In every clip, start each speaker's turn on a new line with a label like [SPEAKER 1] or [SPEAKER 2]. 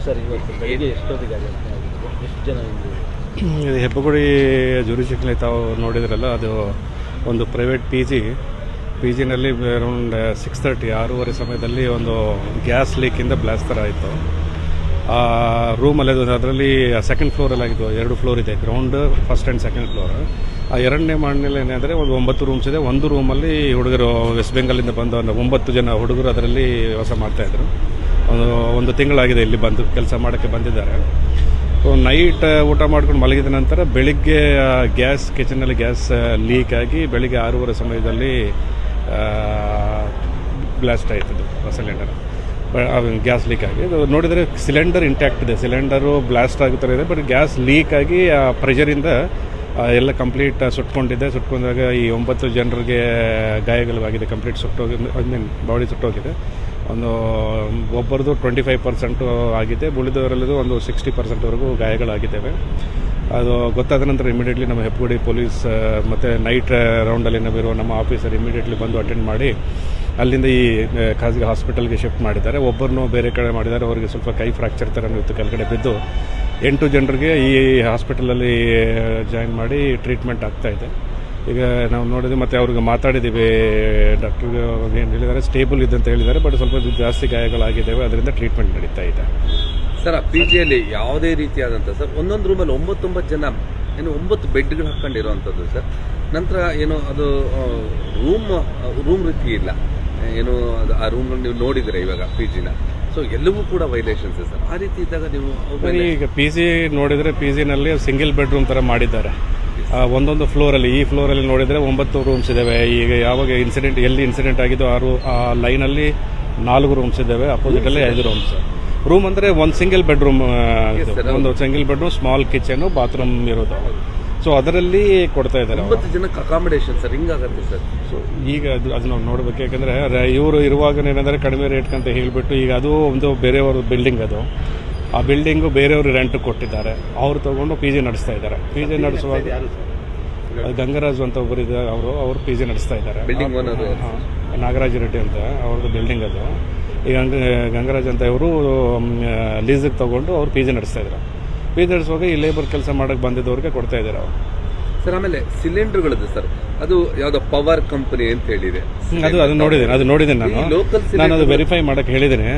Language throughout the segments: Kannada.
[SPEAKER 1] ಸರ್ ಇವತ್ತು ಬೆಳಿಗ್ಗೆ ಎಷ್ಟೊತ್ತಿಗೆ ಆಗುತ್ತೆ, ಎಷ್ಟು ಜನ
[SPEAKER 2] ಹೆಬ್ಬಗುಡಿ ಜುರಿಸಿಕ್ಲಿ ತಾವು ನೋಡಿದ್ರಲ್ಲ, ಅದು ಒಂದು ಪ್ರೈವೇಟ್ ಪಿ ಜಿನಲ್ಲಿ ಅರೌಂಡ್ 6:30 6:30 ಸಮಯದಲ್ಲಿ ಒಂದು ಗ್ಯಾಸ್ ಲೀಕಿಂದ ಬ್ಲಾಸ್ಟ್ ಥರ ಆಯಿತು. ಆ ರೂಮಲ್ಲಿ ಅದರಲ್ಲಿ ಸೆಕೆಂಡ್ ಫ್ಲೋರಲ್ಲಿ ಆಗಿದ್ದು, 2 ಫ್ಲೋರ್ ಇದೆ, ground first and second floor. ಆ 2ನೇ ಮಾಡಿನಲ್ಲಿ ಏನೆಂದರೆ ಒಂದು 9 ರೂಮ್ಸ್ ಇದೆ. ಒಂದು ರೂಮಲ್ಲಿ ಹುಡುಗರು ವೆಸ್ಟ್ ಬೆಂಗಾಲಿಂದ ಬಂದು ಒಂದು 9 ಜನ ಹುಡುಗರು ಅದರಲ್ಲಿ ವಾಸ ಮಾಡ್ತಾಯಿದ್ರು. ಒಂದು ತಿಂಗಳಾಗಿದೆ ಇಲ್ಲಿ ಬಂದು ಕೆಲಸ ಮಾಡೋಕ್ಕೆ ಬಂದಿದ್ದಾರೆ. ನೈಟ್ ಊಟ ಮಾಡ್ಕೊಂಡು ಮಲಗಿದ ನಂತರ ಬೆಳಿಗ್ಗೆ ಕಿಚನಲ್ಲಿ ಗ್ಯಾಸ್ ಲೀಕ್ ಆಗಿ ಬೆಳಿಗ್ಗೆ 6:30 ಸಮಯದಲ್ಲಿ ಬ್ಲಾಸ್ಟ್ ಆಯ್ತದು ಸಿಲಿಂಡರ್. ಗ್ಯಾಸ್ ಲೀಕ್ ಆಗಿ ಇದು ನೋಡಿದರೆ ಸಿಲಿಂಡರ್ ಇಂಟ್ಯಾಕ್ಟ್ ಇದೆ, ಸಿಲಿಂಡರು ಬ್ಲಾಸ್ಟ್ ಆಗುತ್ತಾರೆ ಇದೆ, ಬಟ್ ಗ್ಯಾಸ್ ಲೀಕ್ ಆಗಿ ಆ ಪ್ರೆಷರಿಂದ ಎಲ್ಲ ಕಂಪ್ಲೀಟ್ ಸುಟ್ಕೊಂಡಾಗ ಈ 9 ಜನರಿಗೆ ಗಾಯಗಳಾಗಿದೆ. Complete body ಸುಟ್ಟೋಗಿದೆ. ಒಬ್ಬರದು 25% ಆಗಿದೆ, ಉಳಿದವರಲ್ಲದು ಒಂದು 60%ವರೆಗೂ ಗಾಯಗಳಾಗಿದ್ದಾವೆ. ಅದು ಗೊತ್ತಾದ ನಂತರ ಇಮಿಡಿಯೇಟ್ಲಿ ನಮ್ಮ ಹೆಬ್ಬಗುಡಿ ಪೊಲೀಸ್ ಮತ್ತು ನೈಟ್ ರೌಂಡಲ್ಲಿ ನಾವಿರೋ ನಮ್ಮ ಆಫೀಸರ್ ಇಮಿಡಿಯೇಟ್ಲಿ ಬಂದು ಅಟೆಂಡ್ ಮಾಡಿ ಅಲ್ಲಿಂದ ಈ ಖಾಸಗಿ ಹಾಸ್ಪಿಟಲ್ಗೆ ಶಿಫ್ಟ್ ಮಾಡಿದ್ದಾರೆ. ಒಬ್ಬರನ್ನು ಬೇರೆ ಕಡೆ ಮಾಡಿದ್ದಾರೆ. ಅವರಿಗೆ ಸ್ವಲ್ಪ ಕೈ ಫ್ರ್ಯಾಕ್ಚರ್ ಥರ ಇತ್ತು, ಕೆಳಗಡೆ ಬಿದ್ದು 8 ಜನರಿಗೆ ಈ ಹಾಸ್ಪಿಟಲಲ್ಲಿ ಜಾಯಿನ್ ಮಾಡಿ ಟ್ರೀಟ್ಮೆಂಟ್ ಆಗ್ತಾಯಿದೆ. ಈಗ ನಾವು ನೋಡಿದ್ವಿ ಮತ್ತು ಅವ್ರಿಗೆ ಮಾತಾಡಿದ್ದೀವಿ, ಡಾಕ್ಟ್ರಿಗೆ ಏನು ಹೇಳಿದ್ದಾರೆ, ಸ್ಟೇಬಲ್ ಇದೆ ಅಂತ ಹೇಳಿದ್ದಾರೆ, ಬಟ್ ಸ್ವಲ್ಪ ಜಾಸ್ತಿ ಗಾಯಗಳಾಗಿದ್ದಾವೆ, ಅದರಿಂದ ಟ್ರೀಟ್ಮೆಂಟ್ ನಡೀತಾ ಇದೆ.
[SPEAKER 3] ಸರ್, ಆ ಪಿ ಜಿಯಲ್ಲಿ ಯಾವುದೇ ರೀತಿಯಾದಂಥ ಸರ್ ಒಂದೊಂದು ರೂಮಲ್ಲಿ 9 ಜನ ಏನು 9 ಬೆಡ್ಗಳು ಹಾಕ್ಕೊಂಡಿರೋವಂಥದ್ದು ಸರ್. ನಂತರ ಏನು ಅದು ರೂಮ್ ರೀತಿ ಇಲ್ಲ, ಏನು ಆ ರೂಮ್ಗಳು ನೀವು ನೋಡಿದರೆ ಇವಾಗ ಪಿ ಜಿನ, ಸೊ ಎಲ್ಲವೂ ಕೂಡ ವೈಲೇಷನ್ಸ್ ಸರ್. ಆ ರೀತಿ ಇದ್ದಾಗ ನೀವು
[SPEAKER 2] ಈಗ ಪಿ ಜಿ ನೋಡಿದರೆ ಪಿ ಜಿನಲ್ಲಿ ಸಿಂಗಲ್ ಬೆಡ್ರೂಮ್ ಥರ ಮಾಡಿದ್ದಾರೆ. ಒಂದೊಂದು ಫ್ಲೋರಲ್ಲಿ, ಈ ಫ್ಲೋರಲ್ಲಿ ನೋಡಿದರೆ 9 ರೂಮ್ಸ್ ಇದ್ದಾವೆ. ಈಗ ಯಾವಾಗ ಎಲ್ಲಿ ಇನ್ಸಿಡೆಂಟ್ ಆಗಿದ್ದು ಆ ಲೈನಲ್ಲಿ 4 ರೂಮ್ಸ್ ಇದ್ದಾವೆ, ಅಪೋಸಿಟಲ್ಲಿ 5 ರೂಮ್ಸ್. ರೂಮ್ ಅಂದರೆ ಒಂದು ಸಿಂಗಲ್ ಬೆಡ್ರೂಮ್, ಒಂದು single bedroom, small kitchen, bathroom ಇರೋದು. ಸೊ ಅದರಲ್ಲಿ ಕೊಡ್ತಾ ಇದ್ದಾರೆ.
[SPEAKER 3] 9 ಜನಕ್ಕೆ ಅಕಾಮಿಡೇಷನ್ ಸರ್, ಹಿಂಗಾಗತ್ತೆ ಸರ್.
[SPEAKER 2] ಸೊ ಈಗ ಅದು ನಾವು ನೋಡಬೇಕು, ಯಾಕಂದರೆ ಇವರು ಇರುವಾಗ ಏನಂದರೆ ಕಡಿಮೆ ರೇಟ್ ಅಂತ ಹೇಳಿಬಿಟ್ಟು ಈಗ ಅದು ಒಂದು ಬೇರೆಯವರು ಬಿಲ್ಡಿಂಗ್, ಆ ಬಿಲ್ಡಿಂಗು ಬೇರೆಯವರು ರೆಂಟ್ ಕೊಟ್ಟಿದ್ದಾರೆ, ಅವರು ತೊಗೊಂಡು ಪಿ ಜಿ ನಡೆಸ್ತಾ ಇದ್ದಾರೆ. ಪಿ ಜಿ ನಡೆಸುವಾಗ ಗಂಗರಾಜು ಅಂತ ಒಬ್ಬರು ಇದ್ದಾರೆ, ಅವರು ಪಿ ಜಿ ನಡೆಸ್ತಾ ಇದ್ದಾರೆ.
[SPEAKER 3] ಬಿಲ್ಡಿಂಗ್
[SPEAKER 2] ನಾಗರಾಜ ರೆಡ್ಡಿ ಅಂತ ಅವ್ರದ್ದು ಬಿಲ್ಡಿಂಗ್ ಅದು. ಈಗ ಗಂಗರಾಜ್ ಅಂತ ಇವರು ಲೀಸಿಗೆ ತೊಗೊಂಡು ಅವ್ರು ಪಿ ಜಿ ನಡೆಸ್ತಾ ಇದ್ದಾರೆ. ಪಿ ಜಿ ನಡೆಸುವಾಗ ಈ ಲೇಬರ್ ಕೆಲಸ ಮಾಡೋಕ್ಕೆ ಬಂದಿದ್ದವ್ರಿಗೆ ಕೊಡ್ತಾ ಇದ್ದಾರೆ ಅವರು.
[SPEAKER 3] ಸರ್, ಆಮೇಲೆ ಸಿಲಿಂಡರ್ಗಳದ್ದು ಸರ್, ಅದು ಯಾವುದೋ ಪವರ್ ಕಂಪನಿ ಅಂತ ಹೇಳಿದೆ,
[SPEAKER 2] ಅದು ನೋಡಿದ್ದೇನೆ ನಾನು ಅದು ವೆರಿಫೈ ಮಾಡಕ್ಕೆ ಹೇಳಿದ್ದೇನೆ.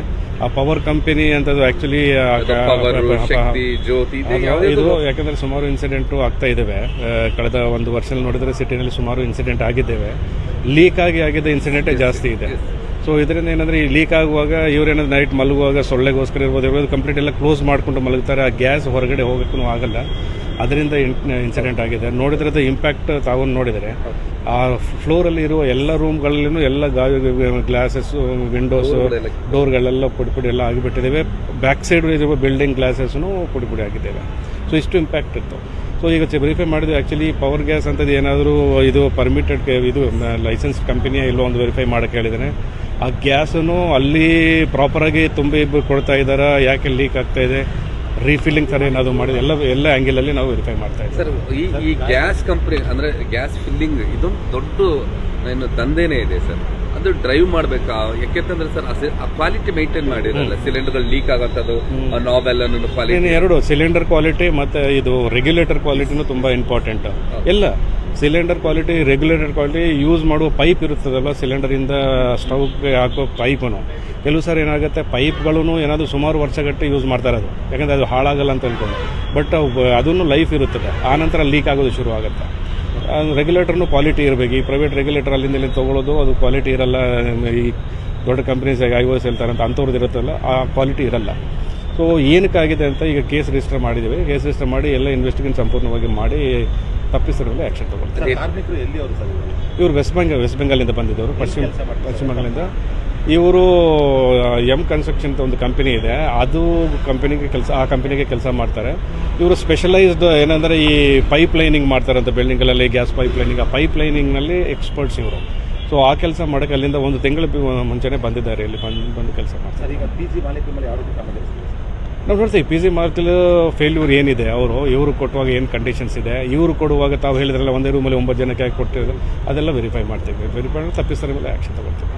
[SPEAKER 2] ಆ ಪವರ್ ಕಂಪನಿ ಅಂತದ್ದು ಆ್ಯಕ್ಚುಲಿ ಇದು ಯಾಕಂದರೆ ಸುಮಾರು ಇನ್ಸಿಡೆಂಟು ಆಗ್ತಾ ಇದ್ದಾವೆ. ಕಳೆದ 1 ವರ್ಷದಲ್ಲಿ ನೋಡಿದರೆ ಸಿಟಿನಲ್ಲಿ ಸುಮಾರು ಇನ್ಸಿಡೆಂಟ್ ಆಗಿದ್ದೇವೆ. ಲೀಕ್ ಆಗಿದ್ದ ಇನ್ಸಿಡೆಂಟೇ ಜಾಸ್ತಿ ಇದೆ. ಸೊ ಇದರಿಂದ ಏನಂದರೆ ಈ ಲೀಕ್ ಆಗುವಾಗ ಇವರೇನಾದ್ರು ನೈಟ್ ಮಲಗುವಾಗ ಸೊಳ್ಳೆಗೋಸ್ಕರ ಇರ್ಬೋದು ಕಂಪ್ಲೀಟ್ ಎಲ್ಲ ಕ್ಲೋಸ್ ಮಾಡಿಕೊಂಡು ಮಲಗ್ತಾರೆ. ಆ ಗ್ಯಾಸ್ ಹೊರಗಡೆ ಹೋಗೋಕ್ಕೂ ಆಗಲ್ಲ, ಅದರಿಂದ ಇನ್ಸಿಡೆಂಟ್ ಆಗಿದೆ. ನೋಡಿದ್ರೆ ಇಂಪ್ಯಾಕ್ಟ್ ತಾವು ನೋಡಿದರೆ ಆ ಫ್ಲೋರಲ್ಲಿ ಇರುವ ಎಲ್ಲ ರೂಮ್ಗಳಲ್ಲೂ ಎಲ್ಲ ಗ್ಲಾಸಸ್ಸು, ವಿಂಡೋಸು, ಡೋರ್ಗಳೆಲ್ಲ ಪುಡಿ ಎಲ್ಲ ಆಗಿಬಿಟ್ಟಿದ್ದೇವೆ. ಬ್ಯಾಕ್ ಸೈಡ್ ಇರುವ ಬಿಲ್ಡಿಂಗ್ ಗ್ಲಾಸಸ್ಸೂ ಪುಡಿ ಆಗಿದ್ದೇವೆ. ಸೊ ಇಷ್ಟು ಇಂಪ್ಯಾಕ್ಟ್ ಇತ್ತು. ಸೊ ಈಗ ವೆರಿಫೈ ಮಾಡಿದ್ವಿ. ಆ್ಯಕ್ಚುಲಿ ಪವರ್ ಗ್ಯಾಸ್ ಅಂತದ್ದು ಏನಾದರೂ ಇದು ಪರ್ಮಿಟೆಡ್, ಇದು ಲೈಸೆನ್ಸ್ ಕಂಪನಿಯ ಎಲ್ಲೋ ಒಂದು ವೆರಿಫೈ ಮಾಡೋಕ್ಕೆ ಹೇಳಿದ್ದೇನೆ. ಆ ಗ್ಯಾಸನ್ನು ಅಲ್ಲಿ ಪ್ರಾಪರಾಗಿ ತುಂಬಿ ಕೊಡ್ತಾ ಇದ್ದಾರಾ, ಯಾಕೆ ಲೀಕ್ ಆಗ್ತಾ ಇದೆ, ರೀಫಿಲ್ಲಿಂಗ್ ಥರ ಏನಾದರೂ ಮಾಡಿದೆ, ಎಲ್ಲ ಆ್ಯಂಗಲಲ್ಲಿ ನಾವು ವೆರಿಫೈ ಮಾಡ್ತಾ ಇದ್ದೀವಿ.
[SPEAKER 3] ಸರ್, ಈ ಗ್ಯಾಸ್ ಕಂಪ್ನಿ ಅಂದರೆ ಗ್ಯಾಸ್ ಫಿಲ್ಲಿಂಗ್ ಇದೊಂದು ದೊಡ್ಡ ಏನು ದಂಧೆನೇ ಇದೆ ಸರ್. ಅದು ಡ್ರೈವ್ ಮಾಡಬೇಕಾ? ಯಾಕೆಂತಂದ್ರೆ ಸರ್, ಆ ಕ್ವಾಲಿಟಿ ಮೇಂಟೈನ್ ಮಾಡಿರಲ್ಲ, ಸಿಲಿಂಡರ್ಗಳು ಲೀಕ್ ಆಗತ್ತದು, ನಾವೆಲ್ಲ ಕ್ವಾಲಿಟಿ,
[SPEAKER 2] 2 ಸಿಲಿಂಡರ್ ಕ್ವಾಲಿಟಿ ಮತ್ತು ಇದು ರೆಗ್ಯುಲೇಟರ್ ಕ್ವಾಲಿಟಿನೂ ತುಂಬ ಇಂಪಾರ್ಟೆಂಟ್. ಎಲ್ಲ cylinder quality, regulator quality, use ಮಾಡುವ ಪೈಪ್ ಇರುತ್ತದಲ್ಲ, ಸಿಲಿಂಡರಿಂದ ಸ್ಟವ್ಗೆ ಹಾಕೋ ಪೈಪನು ಕೆಲವು ಸಾರಿ ಏನಾಗುತ್ತೆ, ಪೈಪ್ಗಳೂ ಏನಾದರೂ ಸುಮಾರು ವರ್ಷಗಟ್ಟೆ ಯೂಸ್ ಮಾಡ್ತಾರೆ. ಅದು ಯಾಕಂದರೆ ಅದು ಹಾಳಾಗಲ್ಲ ಅಂತ ಅಂದ್ಕೊಂಡು, ಬಟ್ ಅದನ್ನು ಲೈಫ್ ಇರುತ್ತದೆ, ಆನಂತರ ಲೀಕ್ ಆಗೋದು ಶುರು ಆಗುತ್ತೆ. ರೆಗ್ಯುಲೇಟರ್ನು ಕ್ವಾಲಿಟಿ ಇರಬೇಕು. ಈ ಪ್ರೈವೇಟ್ ರೆಗ್ಯುಲೇಟರ್ ಅಲ್ಲಿಂದ ತೊಗೊಳ್ಳೋದು, ಅದು ಕ್ವಾಲಿಟಿ ಇರಲ್ಲ. ಈ ದೊಡ್ಡ ಕಂಪ್ನೀಸ್ IOS ಹೇಳ್ತಾರಂತ ಅಂಥವ್ರದ್ದು ಇರುತ್ತಲ್ಲ, ಆ ಕ್ವಾಲಿಟಿ ಇರಲ್ಲ. ಸೊ ಏನಕ್ಕಾಗಿದೆ ಅಂತ ಈಗ ಕೇಸ್ ರಿಜಿಸ್ಟರ್ ಮಾಡಿದ್ದೀವಿ. ಕೇಸ್ ರಿಜಿಸ್ಟರ್ ಮಾಡಿ ಎಲ್ಲ ಇನ್ವೆಸ್ಟಿಗೇಷನ್ ಸಂಪೂರ್ಣವಾಗಿ ಮಾಡಿ ತಪ್ಪಿಸಿರೋ ಮೇಲೆ ಆ್ಯಕ್ಷನ್ ತಗೊಳ್ತಾರೆ. ಇವರು ವೆಸ್ಟ್ ಬೆಂಗಾಲಿಂದ ಬಂದಿದ್ದವರು, ಪಶ್ಚಿಮ ಬಂಗಾಲಿಂದ. ಇವರು ಕನ್ಸ್ಟ್ರಕ್ಷನ್ ಅಂತ ಒಂದು ಕಂಪನಿ ಇದೆ, ಅದು ಆ ಕಂಪನಿಗೆ ಕೆಲಸ ಮಾಡ್ತಾರೆ. ಇವರು ಸ್ಪೆಷಲೈಸ್ಡ್ ಏನಂದರೆ ಈ ಪೈಪ್ ಲೈನಿಂಗ್ ಮಾಡ್ತಾರಂತ ಬಿಲ್ಡಿಂಗ್ಗಳಲ್ಲಿ, ಗ್ಯಾಸ್ ಪೈಪ್ ಲೈನಿಂಗ್, ಆ ಪೈಪ್ ಲೈನಿಂಗ್ನಲ್ಲಿ ಎಕ್ಸ್ಪರ್ಟ್ಸ್ ಇವರು. ಸೊ ಆ ಕೆಲಸ ಮಾಡೋಕ್ಕೆ ಅಲ್ಲಿಂದ 1 ತಿಂಗಳ ಮುಂಚೆನೇ ಬಂದಿದ್ದಾರೆ, ಇಲ್ಲಿ ಬಂದು ಕೆಲಸ ಮಾಡ್ತಾರೆ.
[SPEAKER 1] ಈಗ ಪಿ ಜಿ ಮಾಲೀಕರ ಮೇಲೆ ಯಾವ ರೀತಿ ಕ್ರಮ ಜರುಗಿಸ್ತೀವಿ?
[SPEAKER 2] ನಾವು ನೋಡ್ತೀವಿ ಪಿ ಜಿ ಮಾರ್ಕಲ್ ಫೇಲ್ಯೂರ್ ಏನಿದೆ, ಇವರು ಕೊಟ್ಟುವಾಗ ಏನು ಕಂಡೀಷನ್ಸ್ ಇದೆ, ಇವರು ಕೊಡುವಾಗ ತಾವು ಹೇಳಿದ್ರಲ್ಲ ಒಂದೇ ರೂಮಲ್ಲಿ 9 ಜನಕ್ಕೆ ಕೊಟ್ಟಿರೋದು, ಅದೆಲ್ಲ ವೆರಿಫೈ ಮಾಡ್ತೀವಿ. ವೆರಿಫೈ ಮಾಡಿ ತಪ್ಪಿಸ್ತಾರೆ ಮೇಲೆ ಆ್ಯಕ್ಷನ್ ತಗೊಳ್ತೀವಿ.